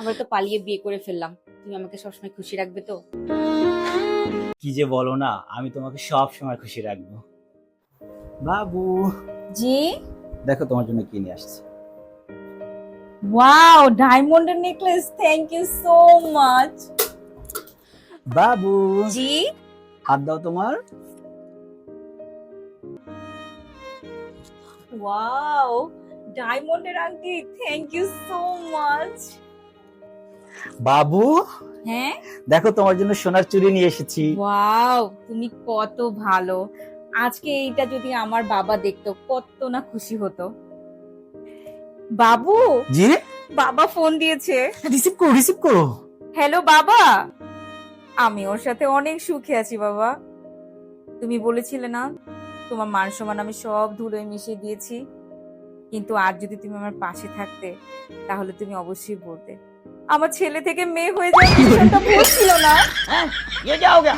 আমরা তো পালিয়ে বিয়ে করে ফেললাম, তুমি আমাকে সবসময় খুশি রাখবে তো? কি যে বলো না, আমি তোমাকে সব সময় খুশি রাখবো। বাবু, জি। দেখো তোমার জন্য কি নিয়ে আসছে। ওয়াও, ডায়মন্ডের necklace, thank you so much. বাবু, জি। হাত দাও তোমার। ওয়াও, ডায়মন্ডের আংটি, থ্যাংক ইউ সো মাচ। বাবু, হ্যাঁ। দেখো তোমার জন্য সোনার চুড়ি নিয়ে এসেছি। ওয়াও, তুমি কত ভালো। আজকে এইটা যদি আমার বাবা দেখতো কত না খুশি হতো। বাবু, জি, বাবা ফোন দিয়েছে। রিসিভ করো, রিসিভ করো। হ্যালো বাবা, আমি ওর সাথে অনেক সুখে আছি বাবা। তুমি বলেছিলে না তোমার মান সম্মান আমি সব ধুলোয় মিশিয়ে দিয়েছি, কিন্তু আর যদি তুমি আমার পাশে থাকতে তাহলে তুমি অবশ্যই বলতে আমার ছেলে থেকে মেয়ে হয়ে যাওয়ার বিষয়টা ভুল ছিল না। ये क्या हो गया?